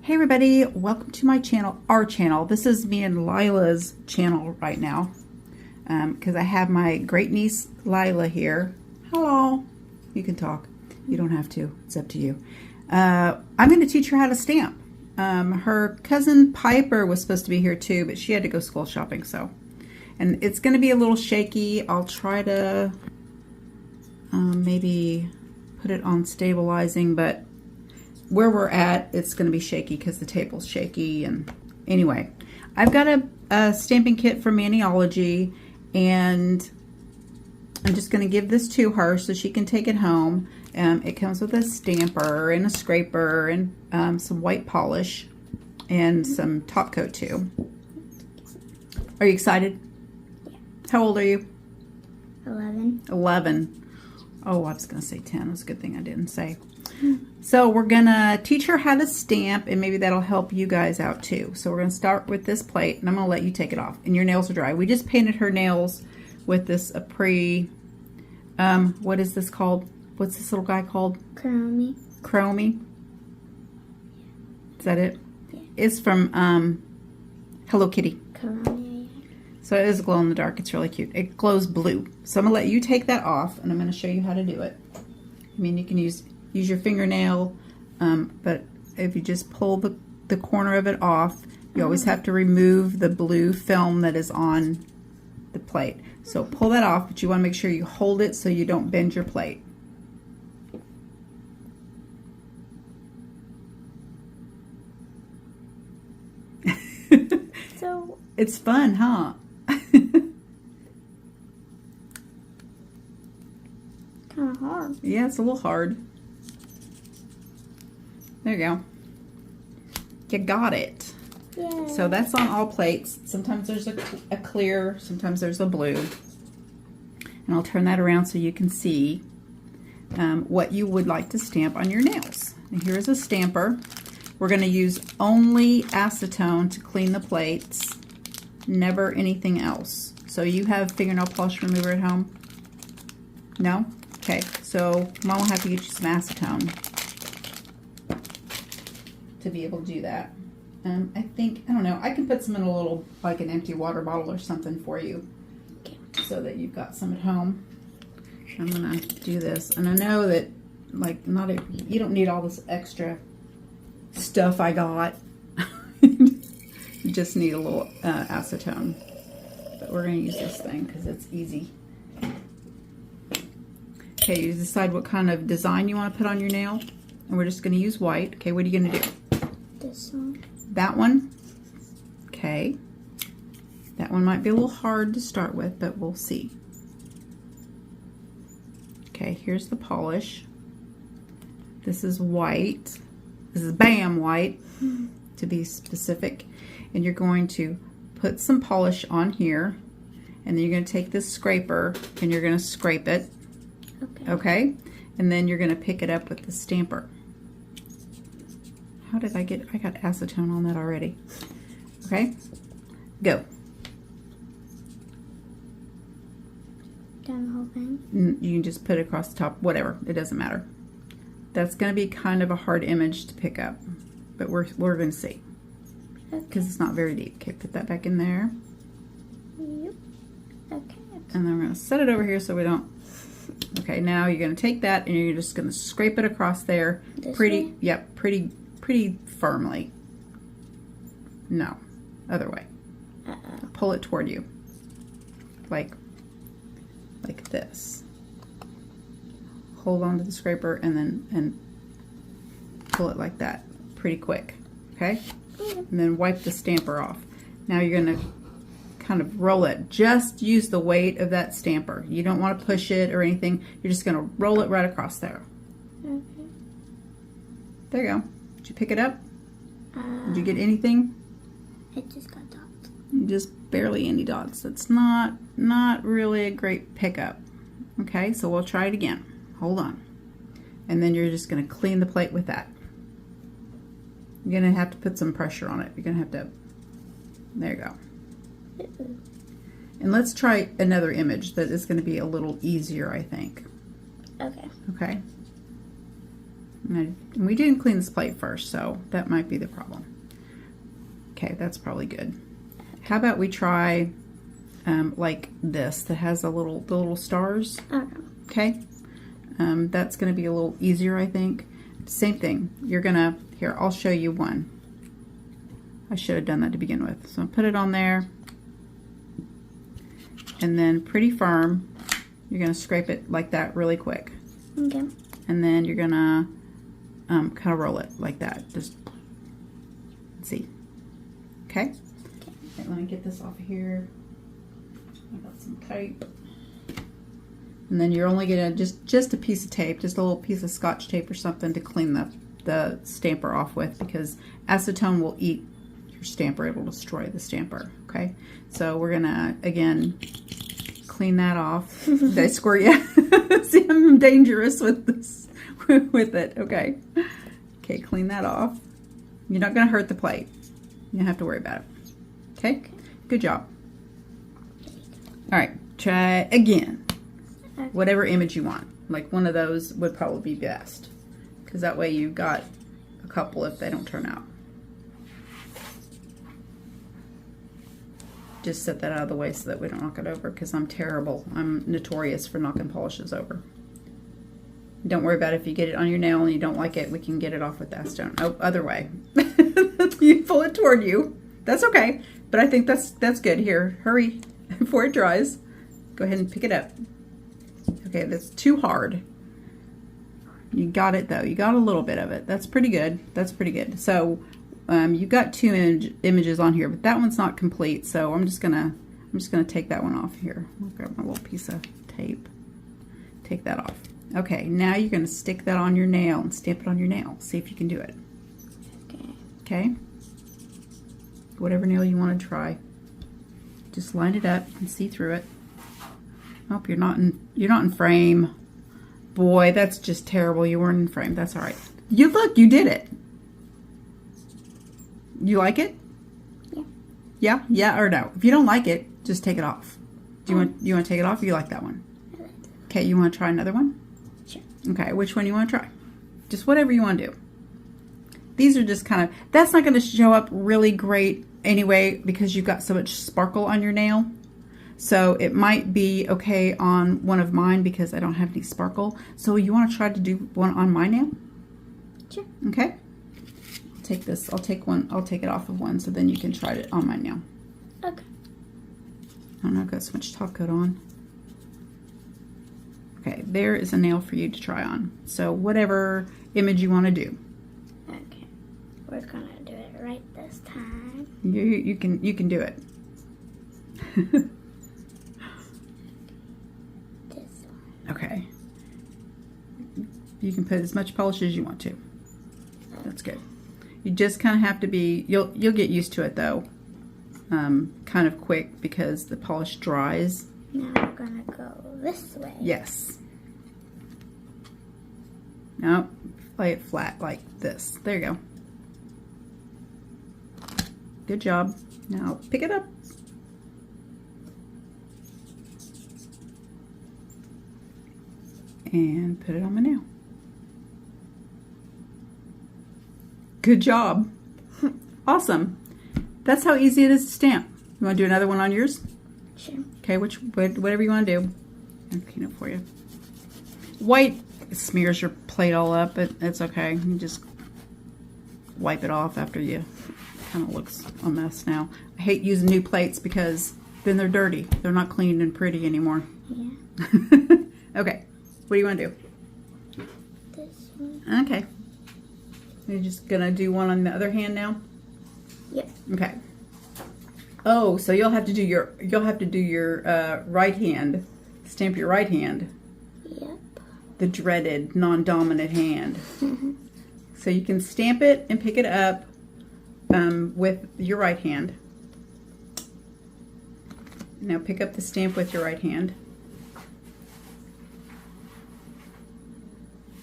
Hey everybody, welcome to my channel, our channel. This is me and Lila's channel right now because I have my great niece Lila here. Hello. You can talk. You don't have to. It's up to you. I'm going to teach her how to stamp. Her cousin Piper was supposed to be here too, but she had to go school shopping, and it's going to be a little shaky. I'll try to maybe put it on stabilizing, but where we're at, it's going to be shaky because the table's shaky. And anyway, I've got a stamping kit from Maniology, and I'm just going to give this to her so she can take it home. It comes with a stamper and a scraper and some white polish and some top coat too. Are you excited? Yeah. How old are you? 11. 11. Oh, I was going to say 10. It's a good thing I didn't say. So we're going to teach her how to stamp, and maybe that'll help you guys out too. So we're going to start with this plate, and I'm going to let you take it off. And your nails are dry. We just painted her nails with this what is this called? What's this little guy called? Chromie. Chromie? Is that it? Yeah. It's from Hello Kitty. Chromie. So it is glow in the dark. It's really cute. It glows blue. So I'm going to let you take that off, and I'm going to show you how to do it. I mean, you can use your fingernail, but if you just pull the corner of it off, you always have to remove the blue film that is on the plate. So pull that off, but you want to make sure you hold it so you don't bend your plate. So it's fun, huh? kind of hard. Yeah, it's a little hard. There you go. You got it. Yay. So that's on all plates. Sometimes there's a clear, sometimes there's a blue. And I'll turn that around so you can see what you would like to stamp on your nails. And here's a stamper. We're going to use only acetone to clean the plates, never anything else. So you have fingernail polish remover at home? No? Okay, so Mom will have to get you some acetone to be able to do that. I don't know, I can put some in a little, like an empty water bottle or something for you, Okay. so that you've got some at home. I'm gonna do this, and I know that, like, you don't need all this extra stuff I got. You just need a little acetone, but we're gonna use this thing because it's easy. Okay, you decide what kind of design you want to put on your nail, and we're just going to use white. Okay, what are you going to do? This one. That one? Okay. That one might be a little hard to start with, but we'll see. Okay, here's the polish. This is white. This is BAM white, to be specific. And you're going to put some polish on here, and then you're going to take this scraper, and you're going to scrape it. Okay, and then you're going to pick it up with the stamper. How did I got acetone on that already. Okay, go. Down the whole thing? You can just put it across the top, whatever, it doesn't matter. That's going to be kind of a hard image to pick up, but we're going to see, because it's not very deep. Okay, put that back in there. Yep. Okay. And then we're going to set it over here so we don't. Okay, now you're going to take that and you're just going to scrape it across there. This Pretty, way? yep, pretty firmly. No, other way. Uh-oh. Pull it toward you. Like this. Hold on to the scraper and pull it like that. Pretty quick. Okay? And then wipe the stamper off. Now you're going to kind of roll it. Just use the weight of that stamper. You don't want to push it or anything. You're just going to roll it right across there. Okay. There you go. Did you pick it up? Did you get anything? It just got dots. Just barely any dots. That's not really a great pickup. Okay, so we'll try it again. Hold on. And then you're just going to clean the plate with that. You're going to have to put some pressure on it. You're going to have to, there you go. And let's try another image that is going to be a little easier, I think. Okay. Okay. And we didn't clean this plate first, so that might be the problem. Okay, that's probably good. How about we try like this that has the little stars? Okay. That's going to be a little easier, I think. Same thing. You're going to, here, I'll show you one. I should have done that to begin with. So I'll put it on there. And then pretty firm, you're going to scrape it like that really quick. Okay. And then you're going to kind of roll it like that. Just see. Okay? Okay, let me get this off of here. I got some tape. And then you're only gonna just a piece of tape, just a little piece of Scotch tape or something to clean the stamper off with, because acetone will eat your stamper. It will destroy the stamper. Okay, so we're gonna again clean that off. Did I squirt you? See, I'm dangerous with this with it. Okay, okay, clean that off. You're not gonna hurt the plate. You don't have to worry about it. Okay, good job. All right, try again. Whatever image you want. Like one of those would probably be best, because that way you've got a couple if they don't turn out. Just set that out of the way so that we don't knock it over, because I'm terrible. I'm notorious for knocking polishes over. Don't worry about it. If you get it on your nail and you don't like it, we can get it off with acetone. Oh, other way. You pull it toward you. That's okay. But I think that's good. Here, hurry before it dries. Go ahead and pick it up. Okay, that's too hard. You got it though. You got a little bit of it. That's pretty good. That's pretty good. So you've got two images on here, but that one's not complete. So I'm just gonna take that one off here. I'll grab my little piece of tape. Take that off. Okay, now you're gonna stick that on your nail and stamp it on your nail. See if you can do it. Okay. Okay. Whatever nail you want to try. Just line it up and see through it. Oh, you're not in frame. Boy, that's just terrible. You weren't in frame. That's all right. You did it. You like it? Yeah. Yeah? Yeah or no? If you don't like it, just take it off. Do you want to take it off, or you like that one? Okay, you want to try another one? Sure. Okay, which one you want to try? Just whatever you want to do. These are just kind of, that's not going to show up really great anyway, because you've got so much sparkle on your nail. So it might be okay on one of mine because I don't have any sparkle. So you want to try to do one on my nail? Sure. Okay. Take this. I'll take it off of one, so then you can try it on my nail. Okay. I don't know, I've got so much top coat on. Okay, there is a nail for you to try on. So whatever image you want to do. Okay. We're gonna do it right this time. You can do it. Okay. You can put as much polish as you want to. That's good. You just kind of have to be, you'll get used to it though, kind of quick, because the polish dries. Now we're gonna go this way. Yes. Now lay it flat like this. There you go. Good job. Now pick it up. And put it on my nail. Good job. Awesome. That's how easy it is to stamp. You want to do another one on yours? Sure. Okay, whatever you want to do. I'll clean it for you. White smears your plate all up, but it's okay. You just wipe it off after you. Kind of looks a mess now. I hate using new plates because then they're dirty. They're not clean and pretty anymore. Yeah. Okay. What do you want to do? This one. Okay. You're just gonna do one on the other hand now? Yep. Okay. Oh, so you'll have to do your right hand. Stamp your right hand. Yep. The dreaded non-dominant hand. So you can stamp it and pick it up with your right hand. Now pick up the stamp with your right hand.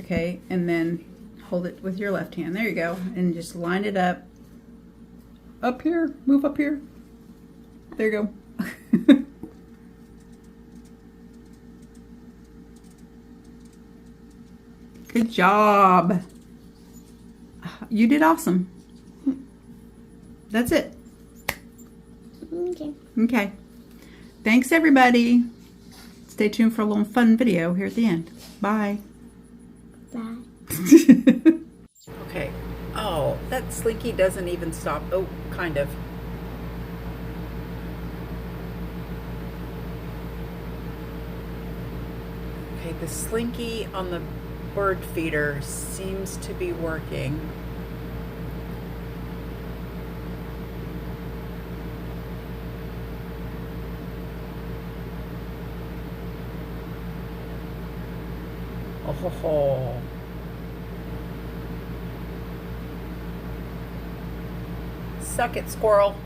Okay, and then hold it with your left hand. There you go. And just line it up. Up here. Move up here. There you go. Good job. You did awesome. That's it. Okay. Okay. Thanks, everybody. Stay tuned for a little fun video here at the end. Bye. Bye. Okay. Oh, that slinky doesn't even stop. Oh, kind of. Okay, the slinky on the bird feeder seems to be working. Oh ho ho. Suck it, squirrel.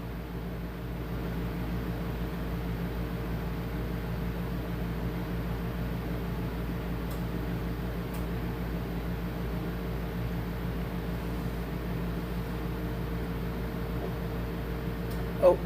Oh.